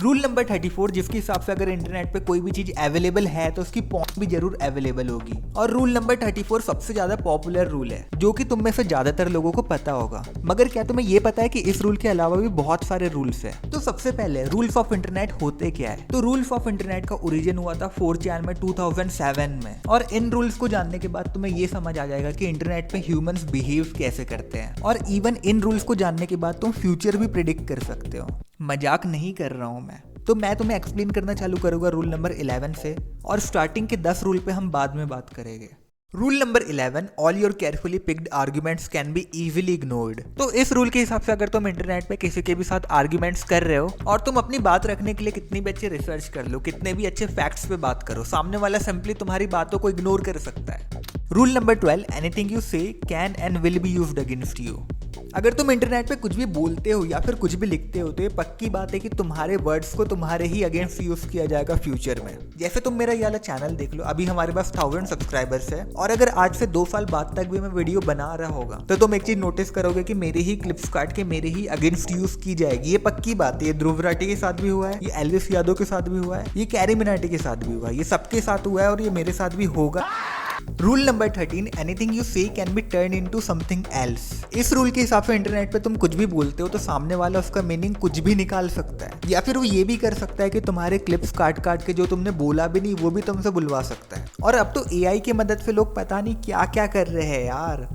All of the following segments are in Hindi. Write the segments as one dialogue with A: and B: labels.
A: रूल नंबर 34, जिसके हिसाब से अगर इंटरनेट पे कोई भी चीज अवेलेबल है तो उसकी पॉइंट भी जरूर अवेलेबल होगी। और रूल नंबर 34 सबसे ज्यादा पॉपुलर रूल है, जो कि तुम में से ज्यादातर लोगों को पता होगा। मगर क्या तुम्हें ये पता है कि इस रूल के अलावा भी बहुत सारे रूल्स हैं? तो सबसे पहले रूल्स ऑफ इंटरनेट होते क्या है? तो रूल्स ऑफ इंटरनेट का ओरिजिन हुआ था 4chan में 2007 में। और इन रूल्स को जानने के बाद तुम्हें ये समझ आ जाएगा कि इंटरनेट पे ह्यूमंस बिहेव कैसे करते हैं। और इवन इन रूल्स को जानने के बाद तुम फ्यूचर भी प्रिडिक्ट कर सकते हो। मजाक नहीं कर रहा हूं मैं। तो मैं तुम्हें एक्सप्लेन करना चालू करूंगा रूल नंबर 11 से, और स्टार्टिंग के 10 रूल पे हम बाद में बात करेंगे। Rule number 11, all your carefully picked arguments can be easily ignored. तो इस रूल के हिसाब से अगर तुम इंटरनेट पे किसी के भी साथ आर्ग्यूमेंट्स कर रहे हो और तुम अपनी बात रखने के लिए कितनी भी अच्छी रिसर्च कर लो, कितने भी अच्छे फैक्ट्स पे बात करो, सामने वाला सिंपली तुम्हारी बातों को इग्नोर कर सकता है। रूल नंबर 12, एनीथिंग यू से can and will be used against you. अगर तुम इंटरनेट पे कुछ भी बोलते हो या फिर कुछ भी लिखते हो तो ये पक्की बात है कि तुम्हारे वर्ड्स को तुम्हारे ही अगेंस्ट यूज किया जाएगा फ्यूचर में। जैसे तुम मेरा ये वाला चैनल देख लो, अभी हमारे पास 1000 सब्सक्राइबर्स है, और अगर आज से 2 साल बाद तक भी मैं वीडियो बना रहा होगा तो तुम एक चीज नोटिस करोगे कि मेरे ही क्लिप्स काट के मेरे ही अगेंस्ट यूज की जाएगी। ये पक्की बात है। ये ध्रुव राठी के साथ भी हुआ है, ये एल्विस यादव के साथ भी हुआ है, ये कैरी मिनाटी के साथ भी हुआ है, ये सबके साथ हुआ है और ये मेरे साथ भी होगा। रूल नंबर 13, एनीथिंग यू से can be turn into something else. इस रूल के हिसाब से इंटरनेट पे तुम कुछ भी बोलते हो तो सामने वाला उसका मीनिंग कुछ भी निकाल सकता है, या फिर वो ये भी कर सकता है कि तुम्हारे क्लिप्स काट काट के जो तुमने बोला भी नहीं वो भी तुमसे बुलवा सकता है। और अब तो एआई की मदद से लोग पता नहीं क्या क्या कर रहे हैं यार।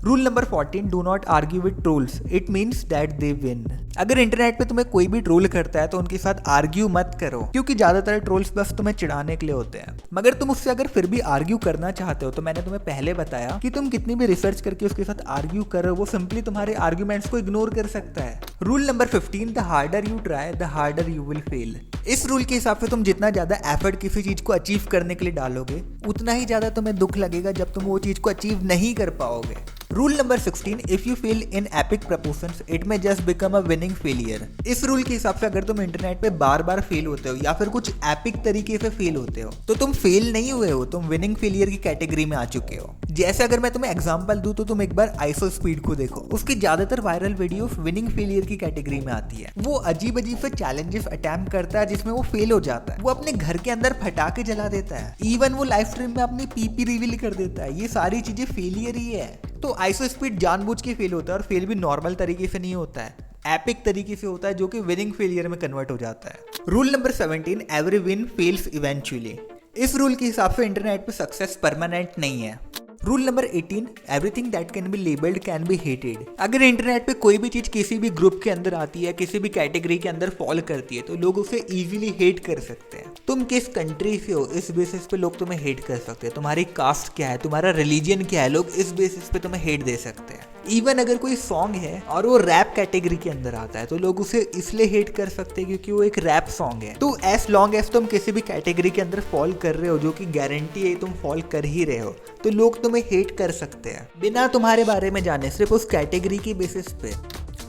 A: Rule number 14, do not argue with trolls, it means that they win. अगर इंटरनेट पे तुम्हें कोई भी ट्रोल करता है तो उनके साथ आर्ग्यू मत करो, क्योंकि ज्यादातर ट्रोल्स बस तुम्हें चिढ़ाने के लिए होते हैं। मगर तुम उससे अगर फिर भी आर्ग्यू करना चाहते हो तो मैंने तुम्हें पहले बताया कि तुम कितनी भी रिसर्च करके उसके साथ आर्ग्यू करो, वो सिंपली तुम्हारे आर्ग्यूमेंट्स को इग्नोर कर सकता है। Rule number 15, the harder you try the harder you will fail. इस रूल के हिसाब से तुम जितना ज्यादा एफर्ट किसी चीज को अचीव करने के लिए डालोगे उतना ही ज्यादा तुम्हें दुख लगेगा जब तुम वो चीज को अचीव नहीं कर पाओगे। Rule number 16, if you fail in epic proportions it may just become a winning failure. इस रूल के हिसाब से अगर तुम इंटरनेट पे बार बार फेल होते हो या फिर कुछ एपिक तरीके से फेल होते हो तो तुम फेल नहीं हुए हो, तुम विनिंग फेलियर की कैटेगरी में आ चुके हो। जैसे अगर मैं तुम्हें एग्जांपल दूं तो तुम एक बार आइसो स्पीड को देखो, उसकी ज्यादातर वायरल वीडियो विनिंग फेलियर की कैटेगरी में आती है। वो अजीब अजीब से चैलेंजेस अटेम्प्ट करता है जिसमें वो फेल हो जाता है। वो अपने घर के अंदर पटाखे जला देता है, इवन वो लाइव स्ट्रीम में अपनी पीपी रिवील कर देता है। ये सारी चीजें फेलियर ही है। तो आइसो स्पीड जानबूझ के फेल होता है, और फेल भी नॉर्मल तरीके से नहीं होता है, एपिक तरीके से होता है जो कि विनिंग फेलियर में कन्वर्ट हो जाता है। Rule number 17, every win fails eventually. इस रूल के हिसाब से इंटरनेट पे सक्सेस परमानेंट नहीं है। Rule number 18, everything that can be labelled can be hated. अगर इंटरनेट पे कोई भी चीज किसी भी ग्रुप के अंदर आती है, किसी भी कैटेगरी के अंदर फॉल करती है तो लोग उसे इजीली हेट कर सकते हैं। तुम किस कंट्री से हो इस बेसिस पे लोग तुम्हें हेट कर सकते हैं, तुम्हारी कास्ट क्या है, तुम्हारा रिलीजन क्या है, लोग इस बेसिस पे तुम्हें हेट दे सकते हैं। इवन अगर कोई सॉन्ग है और वो रैप कैटेगरी के अंदर आता है तो लोग उसे इसलिए हेट कर सकते हैं क्योंकि वो एक रैप सॉन्ग है। तो एज लॉन्ग एज तुम किसी भी कैटेगरी के अंदर फॉल कर रहे हो, जो कि गारंटी है तुम फॉल कर ही रहे हो, तो लोग तुम्हें हेट कर सकते हैं बिना तुम्हारे बारे में जाने, सिर्फ उस कैटेगरी की बेसिस पे।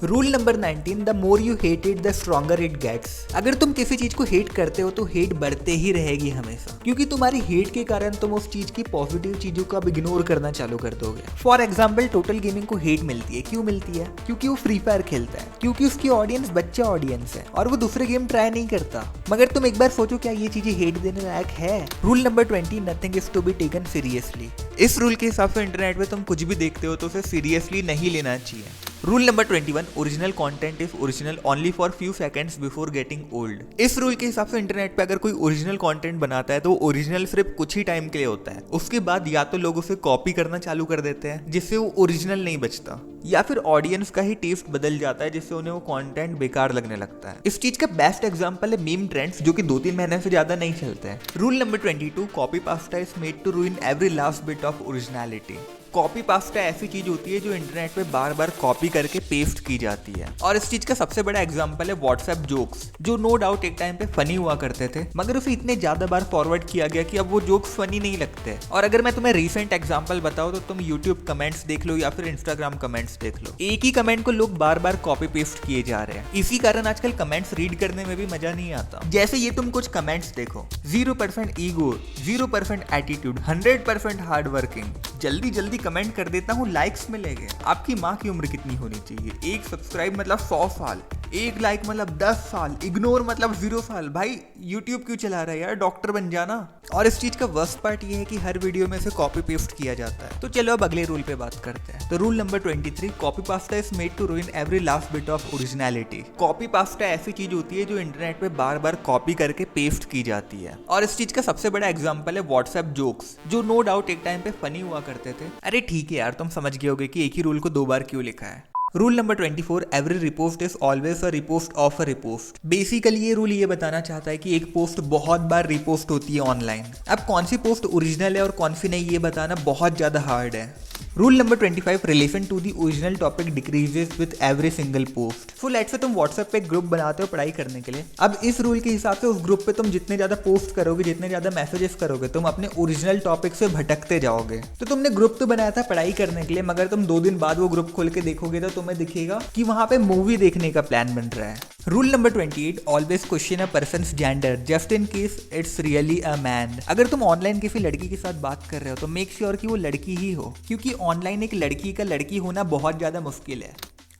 A: Rule number 19, the more you hate it the stronger it gets. अगर तुम किसी चीज को हेट करते हो तो हेट बढ़ते ही रहेगी हमेशा, क्योंकि तुम्हारी हेट के कारण तुम उस चीज की पॉजिटिव चीजों को अब इग्नोर करना चालू कर दोगे। फॉर एग्जाम्पल, टोटल गेमिंग को हेट मिलती है, क्यों मिलती है? क्योंकि वो फ्री फायर खेलता है, क्योंकि उसकी ऑडियंस बच्चा ऑडियंस है और वो दूसरे गेम ट्राई नहीं करता। मगर तुम एक बार सोचो, क्या ये चीजें हेट देने लायक है? Rule number 20, nothing is to be taken seriously. इस रूल के हिसाब से इंटरनेट पे तुम कुछ भी देखते हो तो उसे सीरियसली नहीं लेना चाहिए। Rule number 21, original content is original only for few seconds before getting old. इस रूल के हिसाब से इंटरनेट पे अगर कोई ओरिजिनल कंटेंट बनाता है तो वो ओरिजिनल सिर्फ कुछ ही टाइम के लिए होता है, उसके बाद या तो लोग उसे कॉपी करना चालू कर देते हैं जिससे वो ओरिजिनल नहीं बचता, या फिर ऑडियंस का ही टेस्ट बदल जाता है जिससे उन्हें वो कंटेंट बेकार लगने लगता है। इस चीज का बेस्ट एग्जांपल है मीम ट्रेंड्स, जो कि 2-3 महीने से ज्यादा नहीं चलते हैं। Rule number 22, copy pasta is made to ruin every last bit of originality. Copy pasta ऐसी चीज होती है जो इंटरनेट पे बार बार कॉपी करके पेस्ट की जाती है, और इस चीज का सबसे बड़ा एग्जांपल है व्हाट्सएप जोक्स, जो नो डाउट एक टाइम पे फनी हुआ करते थे, मगर उसे इतने ज्यादा बार फॉरवर्ड किया गया कि अब वो जोक्स फनी नहीं लगते। और अगर मैं तुम्हें रीसेंट एग्जांपल बताऊं तो तुम यूट्यूब कमेंट्स देख लो या फिर इंस्टाग्राम कमेंट्स देख लो, एक ही कमेंट को लोग बार बार कॉपी पेस्ट किए जा रहे हैं। इसी कारण आजकल कमेंट्स रीड करने में भी मजा नहीं आता। जैसे ये तुम कुछ कमेंट्स देखो, 0% ईगो, 0% एटीट्यूड, 100% हार्ड वर्किंग, जल्दी जल्दी कमेंट कर देता हूँ, लाइक्स मिलेंगे। आपकी माँ की उम्र कितनी होनी चाहिए? 1 सब्सक्राइब मतलब 100 साल, 1 लाइक मतलब 10 साल, इग्नोर मतलब 0 साल। भाई यूट्यूब क्यों चला रहा है यार, डॉक्टर बन जाना। और इस चीज का वर्स्ट पार्ट ये है कि हर वीडियो में से कॉपी पेस्ट किया जाता है। तो चलो अब अगले रूल पे बात करते हैं। तो rule number 23, copy pasta is made to ruin every last bit of originality. Copy pasta ऐसी चीज होती है जो इंटरनेट पे बार बार कॉपी करके पेस्ट की जाती है। और इस चीज का सबसे बड़ा एग्जाम्पल है व्हाट्सएप जोक्स, जो नो डाउट एक टाइम पे फनी हुआ करते थे। अरे ठीक है यार, तुम समझ गए होगे कि एक ही रूल को 2 बार क्यों लिखा है। Rule number 24, every repost is always a repost of a repost. Basically ये रूल ये बताना चाहता है कि एक पोस्ट बहुत बार रिपोस्ट होती है ऑनलाइन। अब कौन सी पोस्ट ओरिजिनल है और कौन सी नहीं, ये बताना बहुत ज्यादा हार्ड है। Rule number 25, relation to the original topic decreases with every single post. So let's say तुम व्हाट्सएप पे एक ग्रुप बनाते हो पढ़ाई करने के लिए। अब इस रूल के हिसाब से उस ग्रुप पे तुम जितने ज्यादा पोस्ट करोगे, जितने ज्यादा मैसेजेस करोगे, तुम अपने ओरिजिनल टॉपिक से भटकते जाओगे। तो तुमने ग्रुप तो बनाया था पढ़ाई करने के लिए, मगर तुम 2 दिन बाद वो ग्रुप खोल के देखोगे तो तुम्हें दिखेगा कि वहां पे मूवी देखने का प्लान बन रहा है। Rule number 28, always question a persons gender just in case it's really a man. अगर तुम ऑनलाइन किसी लड़की के साथ बात कर रहे हो तो मेक श्योर कि वो लड़की ही हो, क्योंकि ऑनलाइन एक लड़की का लड़की होना बहुत ज्यादा मुश्किल है।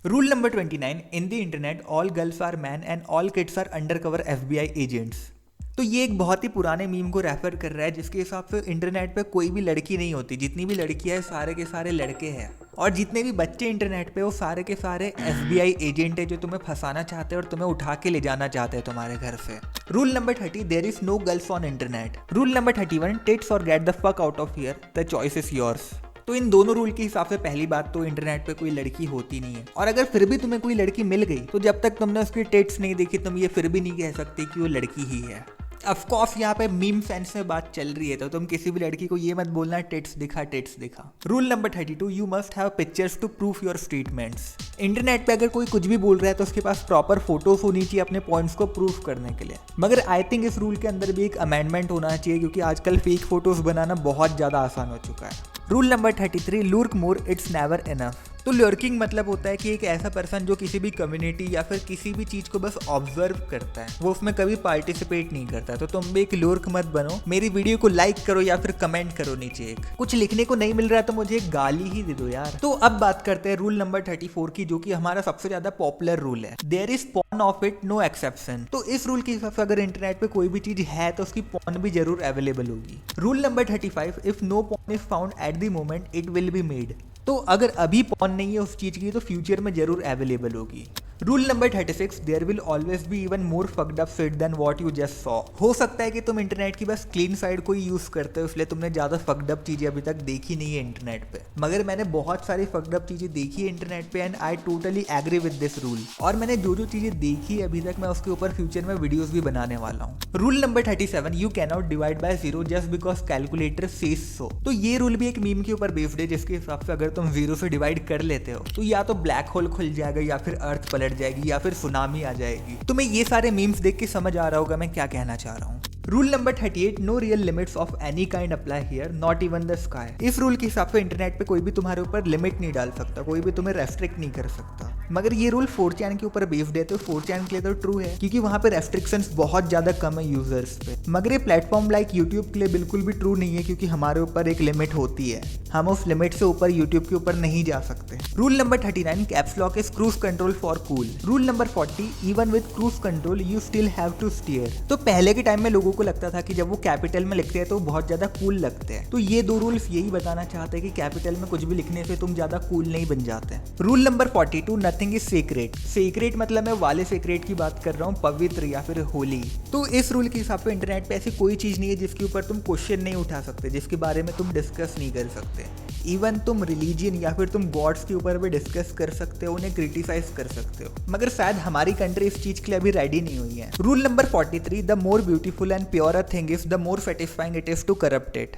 A: Rule number 29, in the internet all girls are man and all kids are undercover FBI agents. तो ये एक बहुत ही पुराने मीम को रेफर कर रहा है, जिसके हिसाब से इंटरनेट पे कोई भी लड़की नहीं होती। जितनी भी लड़कियां हैं सारे के सारे लड़के हैं, और जितने भी बच्चे इंटरनेट पे वो सारे के सारे FBI एजेंट है जो तुम्हें फंसाना चाहते हैं और तुम्हें उठा के ले जाना चाहते हैं तुम्हारे घर से। Rule number 30, there is no girls on internet. Rule number 31, tits or get the fuck out of here, the choice is yours. तो इन दोनों रूल के हिसाब से पहली बात तो इंटरनेट पे कोई लड़की होती नहीं है, और अगर फिर भी तुम्हें कोई लड़की मिल गई तो जब तक तुमने उसकी टिट्स नहीं देखी तुम ये फिर भी नहीं कह सकते कि वो लड़की ही है। ऑफ कोर्स यहाँ पे मीम सेंस में बात चल रही है, तो तुम किसी भी लड़की को ये मत बोलना टिट्स दिखा टिट्स दिखा। Rule number 32, you must have pictures to proof your statements. Internet पे अगर कोई कुछ भी बोल रहा है तो उसके पास प्रॉपर फोटोज होनी चाहिए अपने पॉइंट्स को प्रूफ करने के लिए। मगर आई थिंक इस रूल के अंदर भी एक अमेंडमेंट होना चाहिए, क्योंकि आजकल फेक फोटोज बनाना बहुत ज्यादा आसान हो चुका है। Rule number 33, lurk more it's never enough. तो लर्किंग मतलब होता है कि एक ऐसा पर्सन जो किसी भी कम्युनिटी या फिर किसी भी चीज को बस ऑब्जर्व करता है, वो उसमें कभी पार्टिसिपेट नहीं करता। तो तुम भी एक लुर्क मत बनो। मेरी वीडियो को लाइक करो या फिर कमेंट करो नीचे। एक कुछ लिखने को नहीं मिल रहा तो मुझे एक गाली ही दे दो यार। तो अब बात करते हैं रूल नंबर 34 की, जो कि हमारा सबसे ज्यादा पॉपुलर रूल है। There is porn of it, no exception. तो इस रूल के हिसाब से अगर इंटरनेट पे कोई भी चीज है तो उसकी पॉर्न भी जरूर अवेलेबल होगी। Rule number 35, if no porn is found at the moment it will be made. तो अगर अभी पॉर्न नहीं है उस चीज की तो फ्यूचर में जरूर अवेलेबल होगी। Rule number 36, there will always be even more fucked up shit than what you just saw. हो सकता है कि तुम इंटरनेट की बस क्लीन साइड को ही यूज करते हो, इसलिए तुमने ज्यादा फक्ड अप चीजें अभी तक देखी नहीं है इंटरनेट पे। मगर मैंने बहुत सारी फक्ड अप चीजें देखी है इंटरनेट पे, and I totally agree with this rule. और मैंने जो जो चीजें देखी है अभी तक, मैं उसके ऊपर फ्यूचर में वीडियोस भी बनाने वाला हूँ। Rule number 37, you can not divide by 0 just because calculator says so. तो ये रूल भी एक मीम के ऊपर बेस्ड है, जिसके हिसाब से अगर तुम 0 से डिवाइड कर लेते हो तो या तो ब्लैक होल खुल जाएगा, या फिर अर्थ पलट जाएगी, या फिर सुनामी आ जाएगी। तुम्हें ये सारे मीम्स देख के समझ आ रहा होगा मैं क्या कहना चाह रहा हूँ। Rule number 38, no real limits of any kind apply here, not even the sky. इस रूल के हिसाब से इंटरनेट पे कोई भी तुम्हारे ऊपर लिमिट नहीं डाल सकता, कोई भी तुम्हें रेस्ट्रिक्ट नहीं कर सकता। मगर ये रूल 4chan के ऊपर बेस्ड है, तो 4chan के लिए तो ट्रू है, क्योंकि वहां पे रेस्ट्रिक्शंस बहुत ज्यादा कम है यूजर्स पे। मगर ये प्लेटफॉर्म लाइक यूट्यूब के लिए बिल्कुल भी ट्रू नहीं है, क्योंकि हमारे ऊपर एक लिमिट होती है, हम उस लिमिट से ऊपर यूट्यूब के ऊपर नहीं जा सकते। Rule number 39, caps lock is cruise control for cool. Rule number 40, even with cruise control you still have to steer. तो पहले के टाइम में लोगों को लगता था कि जब वो कैपिटल में लिखते हैं तो बहुत ज्यादा कूल लगते हैं। तो ये 2 रूल्स यही बताना चाहते हैं कि कैपिटल में कुछ भी लिखने से तुम ज्यादा कूल नहीं बन जाते। Rule number 42, nothing is secret. Secret मतलब मैं वाले सीक्रेट की बात कर रहा हूँ, पवित्र या फिर होली। तो इस रूल के हिसाब से इंटरनेट पे ऐसी कोई चीज नहीं है जिसके ऊपर तुम क्वेश्चन नहीं उठा सकते, जिसके बारे में तुम डिस्कस नहीं कर सकते। इवन तुम रिलीजन या फिर तुम गॉड्स के ऊपर भी डिस्कस कर सकते हो, उन्हें क्रिटिसाइज कर सकते हो। मगर शायद हमारी कंट्री इस चीज के लिए अभी रेडी नहीं हुई है। Rule number 43, the more beautiful and pure a thing is the more satisfying it is to corrupt it.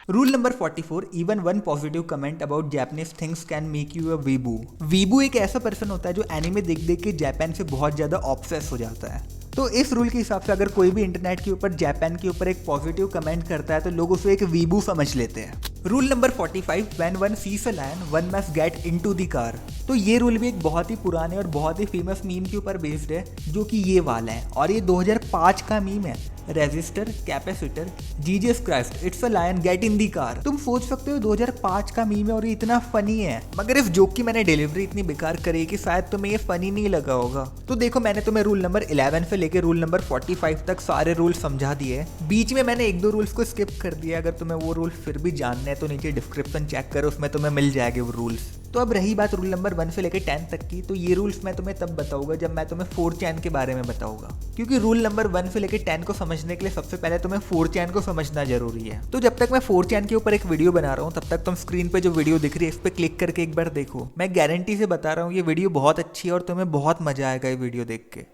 A: Rule number 44, even one positive comment about Japanese things can make you a weeaboo. Weeaboo एक ऐसा पर्सन होता है जो एनिमे देख देख के जापान से बहुत ज्यादा ऑब्सेस हो जाता है। तो इस रूल के हिसाब से अगर कोई भी इंटरनेट के ऊपर जापान के ऊपर एक पॉजिटिव कमेंट करता है तो लोग उसे एक वीबू समझ लेते हैं। Rule number 45, when one sees a lion one must get into the car. तो ये रूल भी एक बहुत ही पुराने और बहुत ही फेमस मीम के ऊपर बेस्ड है, जो कि ये वाला है, और ये 2005 का मीम है। Resistor capacitor Jesus Christ it's a lion get in the car. तुम सोच सकते हो 2005 का मीम है और ये इतना फनी है, मगर इस जोक की मैंने डिलीवरी इतनी बेकार करी कि शायद तुम्हें ये फनी नहीं लगा होगा। तो देखो, मैंने तुम्हें रूल नंबर 11 से लेकर रूल नंबर 45 तक सारे रूल समझा दिए। बीच में मैंने एक दो रूल्स को स्किप कर दिया। अगर तुम्हें वो रूल फिर भी जानने हैं तो नीचे डिस्क्रिप्शन चेक करो, उसमें तुम्हें मिल जाएंगे वो रूल्स। तो अब रही बात रूल नंबर 1 से लेकर 10 तक की, तो ये रूल्स मैं तुम्हें तब बताऊंगा जब मैं तुम्हें 4chan के बारे में बताऊंगा, क्योंकि रूल नंबर 1 से लेकर 10 को समझने के लिए सबसे पहले तुम्हें 4chan को समझना जरूरी है। तो जब तक मैं 4chan के ऊपर एक वीडियो बना रहा हूँ, तब तक तुम स्क्रीन पे जो वीडियो दिख रही है इस पे क्लिक करके एक बार देखो। मैं गारंटी से बता रहा हूँ ये वीडियो बहुत अच्छी है और तुम्हें बहुत मजा आएगा ये वीडियो देख के।